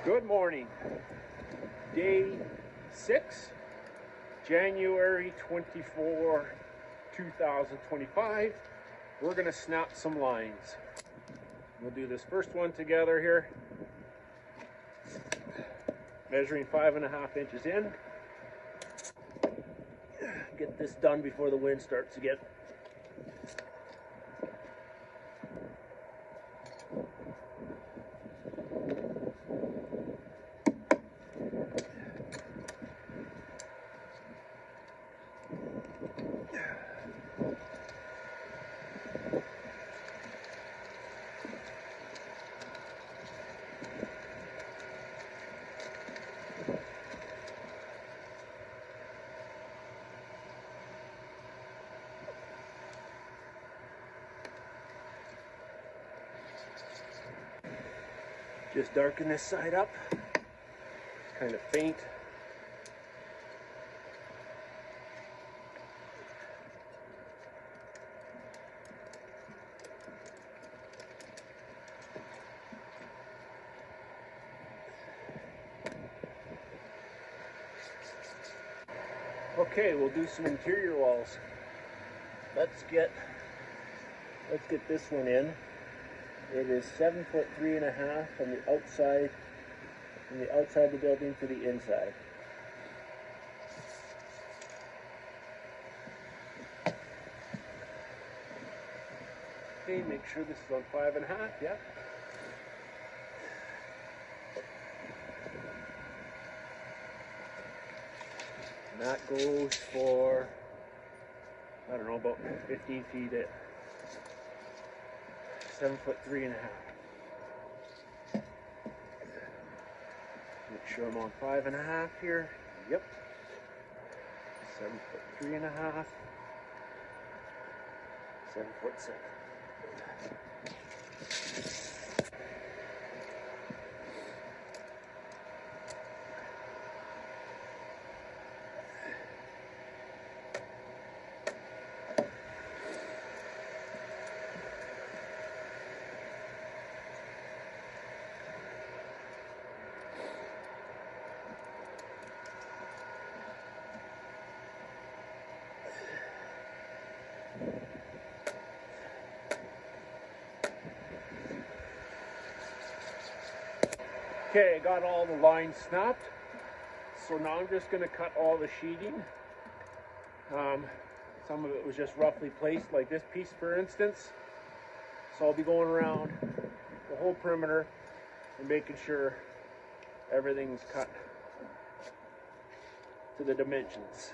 Good morning. Day 6, January 24, 2025. We're going to snap some lines. We'll do this first one together here. Measuring 5.5 inches in. Get this done before the wind starts again. Just darken this side up. It's kind of faint. Okay, we'll do some interior walls. Let's get this one in. It is 7 foot 3.5 from the outside of the building to the inside. Okay, make sure this is on 5.5. Yep. And that goes for, I don't know, about 15 feet at 7 foot 3.5. Make sure I'm on 5.5 here. Yep. 7 foot 3.5. 7 foot 7. Okay, I got all the lines snapped, so now I'm just going to cut all the sheeting. Some of it was just roughly placed, like this piece for instance. So I'll be going around the whole perimeter and making sure everything's cut to the dimensions.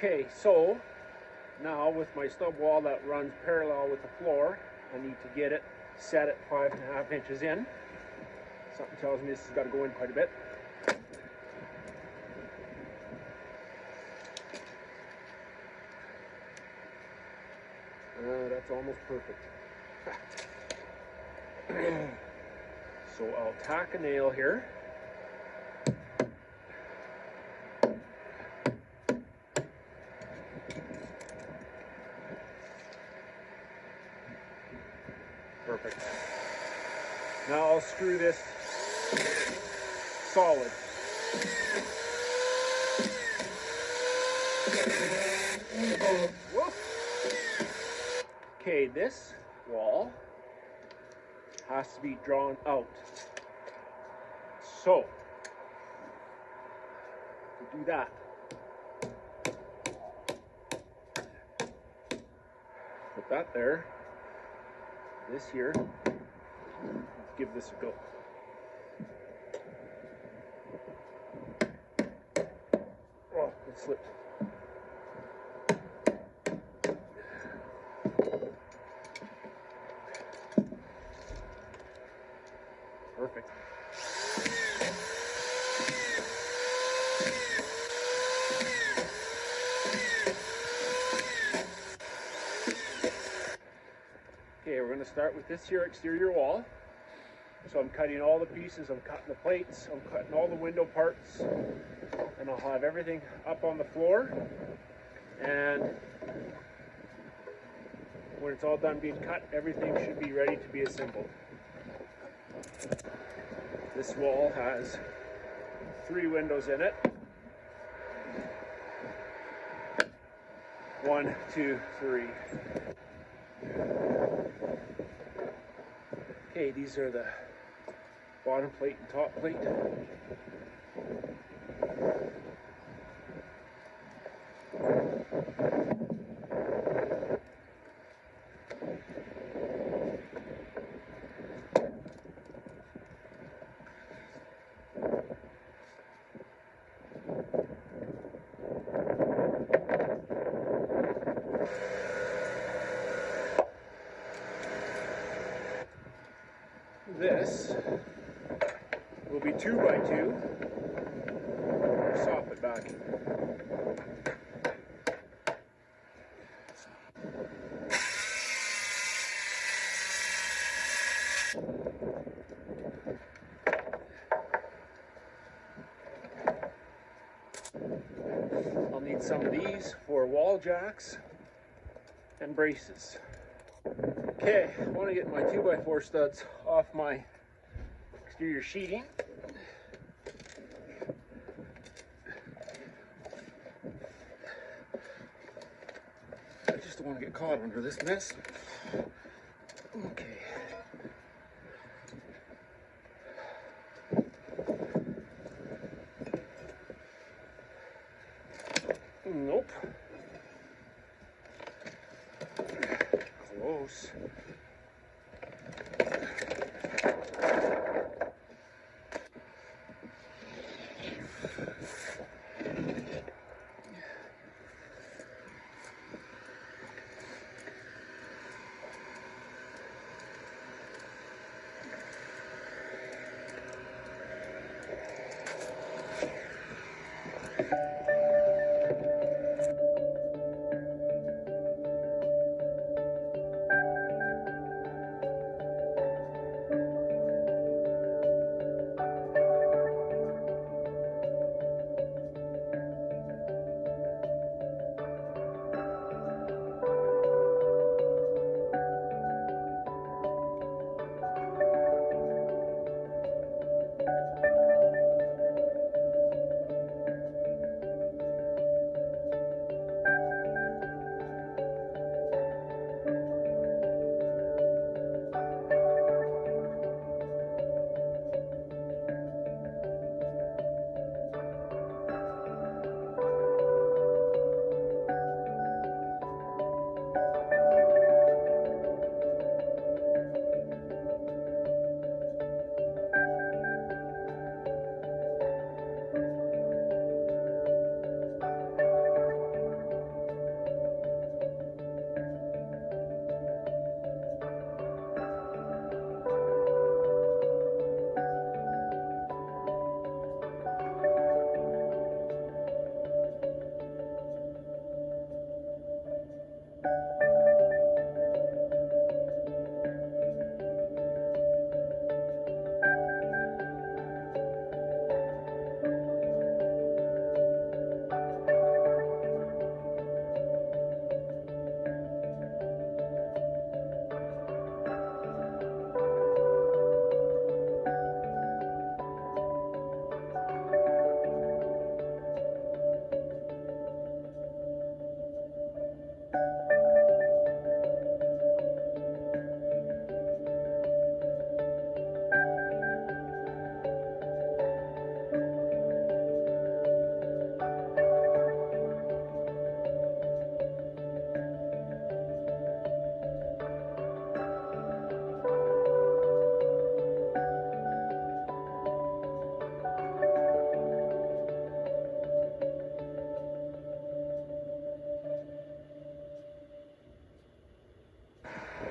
Okay, so now with my stub wall that runs parallel with the floor, I need to get it set at 5.5 inches in. Something tells me this has got to go in quite a bit. That's almost perfect. So I'll tack a nail here. Perfect. Now I'll screw this solid. Whoa. Okay, this wall has to be drawn out. So, to do that, put that there. This here, let's give this a go. it slipped. Perfect. Okay, we're going to start with this here exterior wall. So I'm cutting all the pieces, I'm cutting the plates, I'm cutting all the window parts, and I'll have everything up on the floor. And when it's all done being cut, everything should be ready to be assembled. This wall has 3 windows in it. 1, 2, 3. Okay, these are the bottom plate and top plate. This will be 2 by 2. Sop it back. I'll need some of these for wall jacks and braces. Okay, I want to get my 2 by 4 studs off my exterior sheeting. I just don't want to get caught under this mess. Okay. Nope. Close.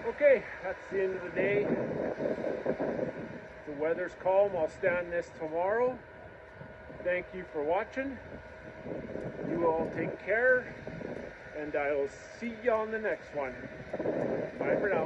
Okay, that's the end of the day. The weather's calm. I'll stand this tomorrow. Thank you for watching. You all take care, and I will see you on the next one. Bye for now.